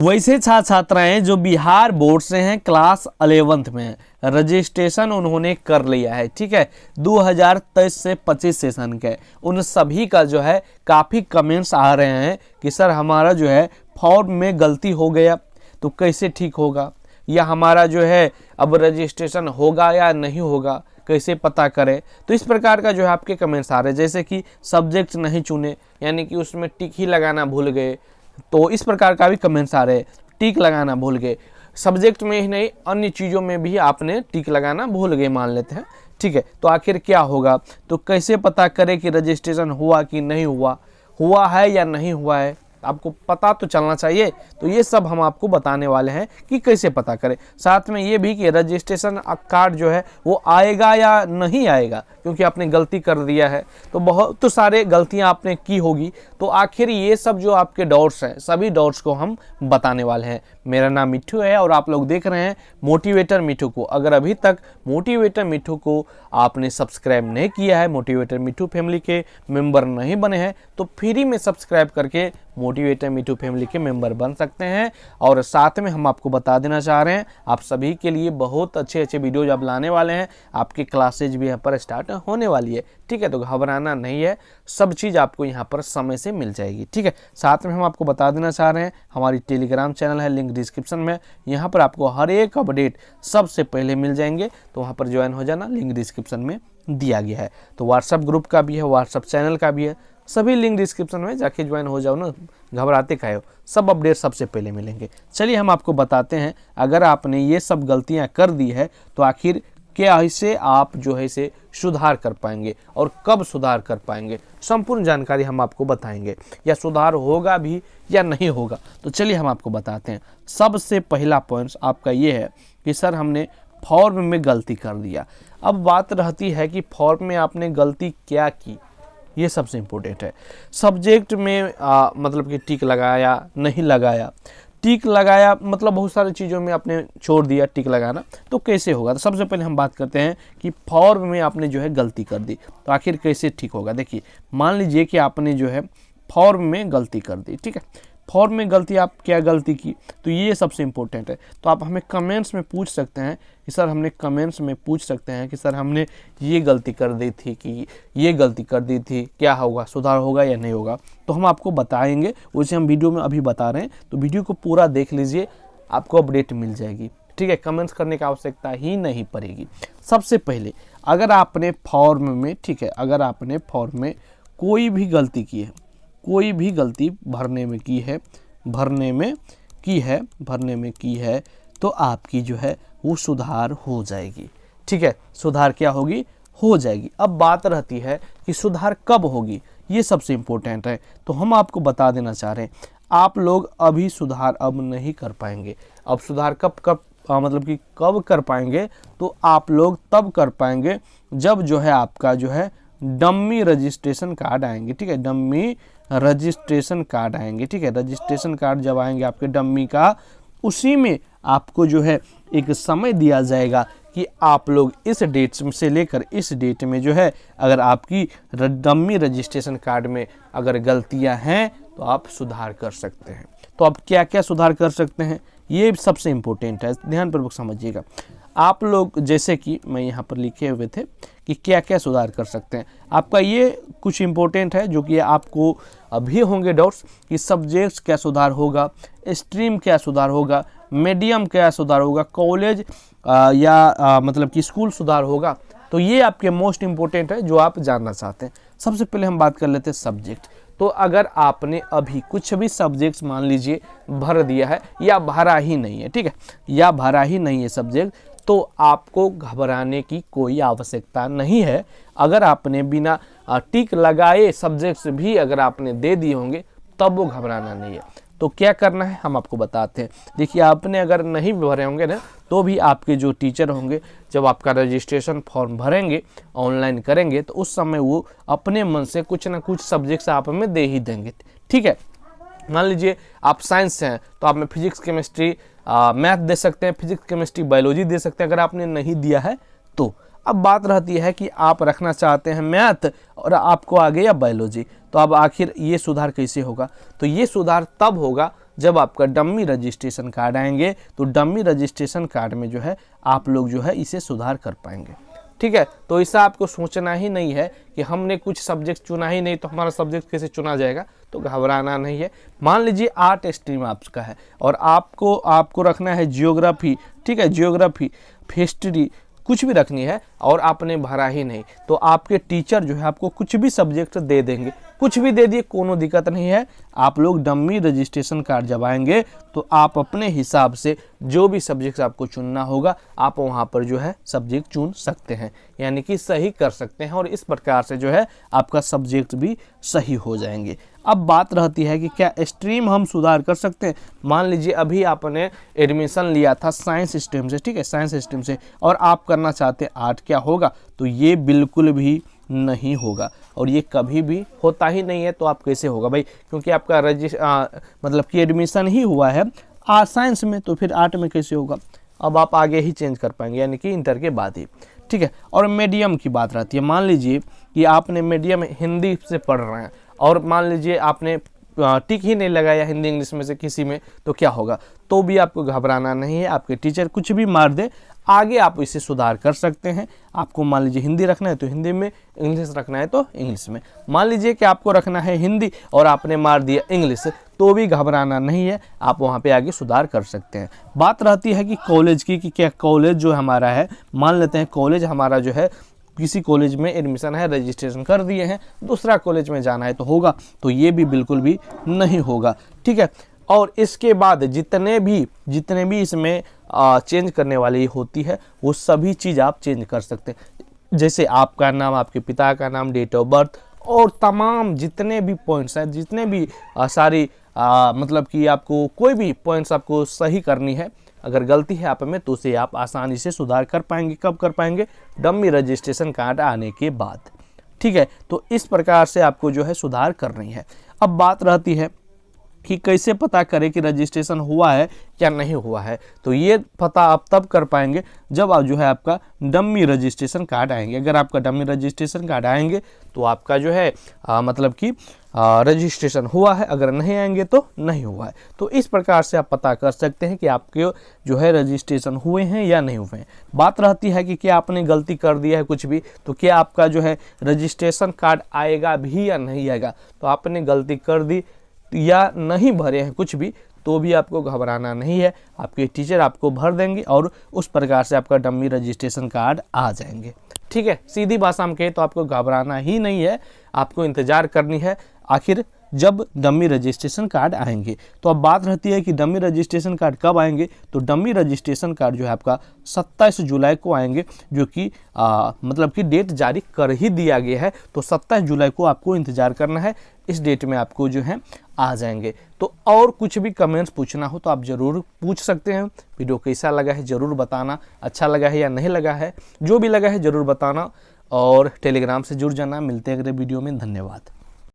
वैसे छात्र छात्राएं जो बिहार बोर्ड से हैं, क्लास 11th में हैं, रजिस्ट्रेशन उन्होंने कर लिया है, ठीक है। 2023 से 25 सेशन के उन सभी का जो है काफ़ी कमेंट्स आ रहे हैं कि सर हमारा जो है फॉर्म में गलती हो गया तो कैसे ठीक होगा, या हमारा जो है अब रजिस्ट्रेशन होगा या नहीं होगा, कैसे पता करें। तो इस प्रकार का जो है आपके कमेंट्स आ रहे हैं। जैसे कि सब्जेक्ट नहीं चुने, यानी कि उसमें टिक ही लगाना भूल गए, तो इस प्रकार का भी कमेंट्स आ रहे हैं। टिक लगाना भूल गए, सब्जेक्ट में ही नहीं अन्य चीज़ों में भी आपने टिक लगाना भूल गए मान लेते हैं, ठीक है। तो आखिर क्या होगा, तो कैसे पता करें कि रजिस्ट्रेशन हुआ कि नहीं हुआ, हुआ है या नहीं हुआ है, आपको पता तो चलना चाहिए। तो ये सब हम आपको बताने वाले हैं कि कैसे पता करें। साथ में ये भी कि रजिस्ट्रेशन कार्ड जो है वो आएगा या नहीं आएगा, क्योंकि आपने गलती कर दिया है तो बहुत सारे गलतियां आपने की होगी। तो आखिर ये सब जो आपके डाउट्स हैं, सभी डाउट्स को हम बताने वाले हैं। मेरा नाम मिट्ठू है और आप लोग देख रहे हैं मोटिवेटर मिट्ठू को। अगर अभी तक मोटिवेटर मिट्ठू को आपने सब्सक्राइब नहीं किया है, मोटिवेटर मिट्ठू फैमिली के मेंबर नहीं बने हैं, तो फ्री में सब्सक्राइब करके मोटिवेटर मिट्ठू फैमिली के मेंबर बन सकते हैं। और साथ में हम आपको बता देना चाह रहे हैं, आप सभी के लिए बहुत अच्छे अच्छे वीडियोज आप लाने वाले हैं। आपकी क्लासेज भी यहाँ पर स्टार्ट होने वाली है, ठीक है। तो घबराना नहीं है, सब चीज़ आपको यहाँ पर समय से मिल जाएगी, ठीक है। साथ में हम आपको बता देना चाह रहे हैं, हमारी टेलीग्राम चैनल है, लिंक डिस्क्रिप्शन में। यहाँ पर आपको हर एक अपडेट सबसे पहले मिल जाएंगे, तो वहाँ पर ज्वाइन हो जाना, लिंक डिस्क्रिप्शन में दिया गया है। तो व्हाट्सअप ग्रुप का भी है, व्हाट्सअप चैनल का भी है, सभी लिंक डिस्क्रिप्शन में जाके ज्वाइन हो जाओ ना, घबराते काहे हो, सब अपडेट सबसे पहले मिलेंगे। चलिए हम आपको बताते हैं, अगर आपने ये सब गलतियां कर दी है तो आखिर क्या इसे आप जो है इसे सुधार कर पाएंगे और कब सुधार कर पाएंगे, संपूर्ण जानकारी हम आपको बताएंगे। या सुधार होगा भी या नहीं होगा, तो चलिए हम आपको बताते हैं। सबसे पहला पॉइंट आपका ये है कि सर हमने फॉर्म में गलती कर दिया। अब बात रहती है कि फॉर्म में आपने गलती क्या की, ये सबसे इम्पोर्टेंट है। सब्जेक्ट में मतलब कि टिक लगाया नहीं लगाया, टिक लगाया मतलब बहुत सारी चीज़ों में आपने छोड़ दिया टिक लगाना, तो कैसे होगा। तो सबसे पहले हम बात करते हैं कि फॉर्म में आपने जो है गलती कर दी, तो आखिर कैसे ठीक होगा। देखिए मान लीजिए कि आपने जो है फॉर्म में गलती कर दी, ठीक है। फॉर्म में गलती, आप क्या गलती की, तो ये सबसे इम्पोर्टेंट है। तो आप हमें कमेंट्स में पूछ सकते हैं कि सर हमने कमेंट्स में पूछ सकते हैं कि सर हमने ये गलती कर दी थी, कि ये गलती कर दी थी, क्या होगा, सुधार होगा या नहीं होगा। तो हम आपको बताएंगे, उसे हम वीडियो में अभी बता रहे हैं, तो वीडियो को पूरा देख लीजिए, आपको अपडेट मिल जाएगी, ठीक है। कमेंट्स करने की आवश्यकता ही नहीं पड़ेगी। सबसे पहले अगर आपने फॉर्म में, ठीक है, अगर आपने फॉर्म में कोई भी गलती की है, कोई भी गलती भरने में की है, तो आपकी जो है वो सुधार हो जाएगी, ठीक है। सुधार क्या होगी, हो जाएगी। अब बात रहती है कि सुधार कब होगी, ये सबसे इम्पोर्टेंट है। तो हम आपको बता देना चाह रहे हैं, आप लोग अभी सुधार अब नहीं कर पाएंगे। अब सुधार मतलब कि कब कर पाएंगे, तो आप लोग तब कर पाएंगे जब जो है आपका जो है डम्मी रजिस्ट्रेशन कार्ड आएंगे, ठीक है। डम्मी रजिस्ट्रेशन कार्ड आएंगे, ठीक है। रजिस्ट्रेशन कार्ड जब आएंगे आपके डम्मी का, उसी में आपको जो है एक समय दिया जाएगा कि आप लोग इस डेट से लेकर इस डेट में जो है अगर आपकी डम्मी रजिस्ट्रेशन कार्ड में अगर गलतियां हैं तो आप सुधार कर सकते हैं। तो आप क्या क्या सुधार कर सकते हैं, ये सबसे इम्पोर्टेंट है, ध्यानपूर्वक समझिएगा। आप लोग जैसे कि मैं यहाँ पर लिखे हुए थे कि क्या क्या सुधार कर सकते हैं। आपका ये कुछ इम्पोर्टेंट है जो कि आपको अभी होंगे डाउट्स कि सब्जेक्ट्स क्या सुधार होगा, स्ट्रीम क्या सुधार होगा, मीडियम क्या सुधार होगा, कॉलेज या मतलब कि स्कूल सुधार होगा। तो ये आपके मोस्ट इम्पोर्टेंट है जो आप जानना चाहते हैं। सबसे पहले हम बात कर लेते हैं सब्जेक्ट। तो अगर आपने अभी कुछ भी सब्जेक्ट्स मान लीजिए भर दिया है या भरा ही नहीं है, ठीक है, या भरा ही नहीं है सब्जेक्ट, तो आपको घबराने की कोई आवश्यकता नहीं है। अगर आपने बिना टिक लगाए सब्जेक्ट्स भी अगर आपने दे दिए होंगे तब वो घबराना नहीं है। तो क्या करना है हम आपको बताते हैं। देखिए आपने अगर नहीं भरे होंगे ना, तो भी आपके जो टीचर होंगे जब आपका रजिस्ट्रेशन फॉर्म भरेंगे, ऑनलाइन करेंगे, तो उस समय वो अपने मन से कुछ ना कुछ सब्जेक्ट्स आप में दे ही देंगे, ठीक है। मान लीजिए आप साइंस से हैं तो आप में फिजिक्स केमिस्ट्री मैथ दे सकते हैं, फिजिक्स केमिस्ट्री बायोलॉजी दे सकते हैं अगर आपने नहीं दिया है तो। अब बात रहती है कि आप रखना चाहते हैं मैथ और आपको आ गया बायोलॉजी, तो अब आखिर ये सुधार कैसे होगा। तो ये सुधार तब होगा जब आपका डमी रजिस्ट्रेशन कार्ड आएंगे तो डमी रजिस्ट्रेशन कार्ड में जो है आप लोग जो है इसे सुधार कर पाएंगे। ठीक है, तो इससे आपको सोचना ही नहीं है कि हमने कुछ सब्जेक्ट चुना ही नहीं तो हमारा सब्जेक्ट कैसे चुना जाएगा, तो घबराना नहीं है। मान लीजिए आर्ट स्ट्रीम आपका है और आपको रखना है जियोग्राफी, ठीक है, जियोग्राफी, हिस्ट्री कुछ भी रखनी है और आपने भरा ही नहीं, तो आपके टीचर जो है आपको कुछ भी सब्जेक्ट दे देंगे, कुछ भी दे दिए, कोनो दिक्कत नहीं है। आप लोग डमी रजिस्ट्रेशन कार्ड जब आएंगे तो आप अपने हिसाब से जो भी सब्जेक्ट आपको चुनना होगा आप वहाँ पर जो है सब्जेक्ट चुन सकते हैं, यानी कि सही कर सकते हैं और इस प्रकार से जो है आपका सब्जेक्ट भी सही हो जाएंगे। अब बात रहती है कि क्या स्ट्रीम हम सुधार कर सकते हैं। मान लीजिए अभी आपने एडमिशन लिया था साइंस स्ट्रीम से, ठीक है, साइंस स्ट्रीम से, और आप करना चाहते हैं आर्ट, क्या होगा? तो ये बिल्कुल भी नहीं होगा और ये कभी भी होता ही नहीं है। तो आप कैसे होगा भाई, क्योंकि आपका मतलब कि एडमिशन ही हुआ है साइंस में, तो फिर आर्ट में कैसे होगा? अब आप आगे ही चेंज कर पाएंगे, यानी कि इंटर के बाद ही, ठीक है। और मीडियम की बात रहती है, मान लीजिए कि आपने मीडियम हिंदी से पढ़ रहे हैं और मान लीजिए आपने टिक ही नहीं लगाया हिंदी इंग्लिश में से किसी में, तो क्या होगा? तो भी आपको घबराना नहीं है, आपके टीचर कुछ भी मार दे, आगे आप इसे सुधार कर सकते हैं। आपको मान लीजिए हिंदी रखना है तो हिंदी में, इंग्लिश रखना है तो इंग्लिश में। मान लीजिए कि आपको रखना है हिंदी और आपने मार दिया इंग्लिश, तो भी घबराना नहीं है, आप वहाँ पे आगे सुधार कर सकते हैं। बात रहती है कि कॉलेज की, कि क्या कॉलेज जो हमारा है, मान लेते हैं कॉलेज हमारा जो है किसी कॉलेज में एडमिशन है, रजिस्ट्रेशन कर दिए हैं, दूसरा कॉलेज में जाना है तो होगा? तो ये भी बिल्कुल भी नहीं होगा, ठीक है। और इसके बाद जितने भी इसमें चेंज करने वाली होती है वो सभी चीज़ आप चेंज कर सकते हैं, जैसे आपका नाम, आपके पिता का नाम, डेट ऑफ बर्थ और तमाम जितने भी पॉइंट्स हैं, जितने भी सारी मतलब कि आपको कोई भी पॉइंट्स आपको सही करनी है, अगर गलती है आप में तो उसे आप आसानी से सुधार कर पाएंगे। कब कर पाएंगे? डमी रजिस्ट्रेशन कार्ड आने के बाद, ठीक है। तो इस प्रकार से आपको जो है सुधार करनी है। अब बात रहती है कि कैसे पता करें कि रजिस्ट्रेशन हुआ है या नहीं हुआ है। तो ये पता आप तब कर पाएंगे जब आप जो है आपका डमी रजिस्ट्रेशन कार्ड आएंगे। अगर आपका डमी रजिस्ट्रेशन कार्ड आएंगे तो आपका जो है मतलब कि रजिस्ट्रेशन हुआ है, अगर नहीं आएंगे तो नहीं हुआ है। तो इस प्रकार से आप पता कर सकते हैं कि आपके जो है रजिस्ट्रेशन हुए हैं या नहीं हुए हैं। बात रहती है कि क्या आपने गलती कर दिया है कुछ भी, तो क्या आपका जो है रजिस्ट्रेशन कार्ड आएगा भी या नहीं आएगा। तो आपने गलती कर दी या नहीं भरे हैं कुछ भी, तो भी आपको घबराना नहीं है, आपके टीचर आपको भर देंगे और उस प्रकार से आपका डमी रजिस्ट्रेशन कार्ड आ जाएंगे, ठीक है। सीधी भाषा में कहे तो आपको घबराना ही नहीं है, आपको इंतजार करनी है आखिर जब डमी रजिस्ट्रेशन कार्ड आएंगे। तो अब बात रहती है कि डमी रजिस्ट्रेशन कार्ड कब आएंगे। तो डमी रजिस्ट्रेशन कार्ड जो है आपका 27 जुलाई को आएंगे, जो कि मतलब कि डेट जारी कर ही दिया गया है। तो 27 जुलाई को आपको इंतजार करना है, इस डेट में आपको जो है आ जाएंगे। तो और कुछ भी कमेंट्स पूछना हो तो आप ज़रूर पूछ सकते हैं। वीडियो कैसा लगा है ज़रूर बताना, अच्छा लगा है या नहीं लगा है, जो भी लगा है ज़रूर बताना और टेलीग्राम से जुड़ जाना। मिलते हैं अगले वीडियो में, धन्यवाद।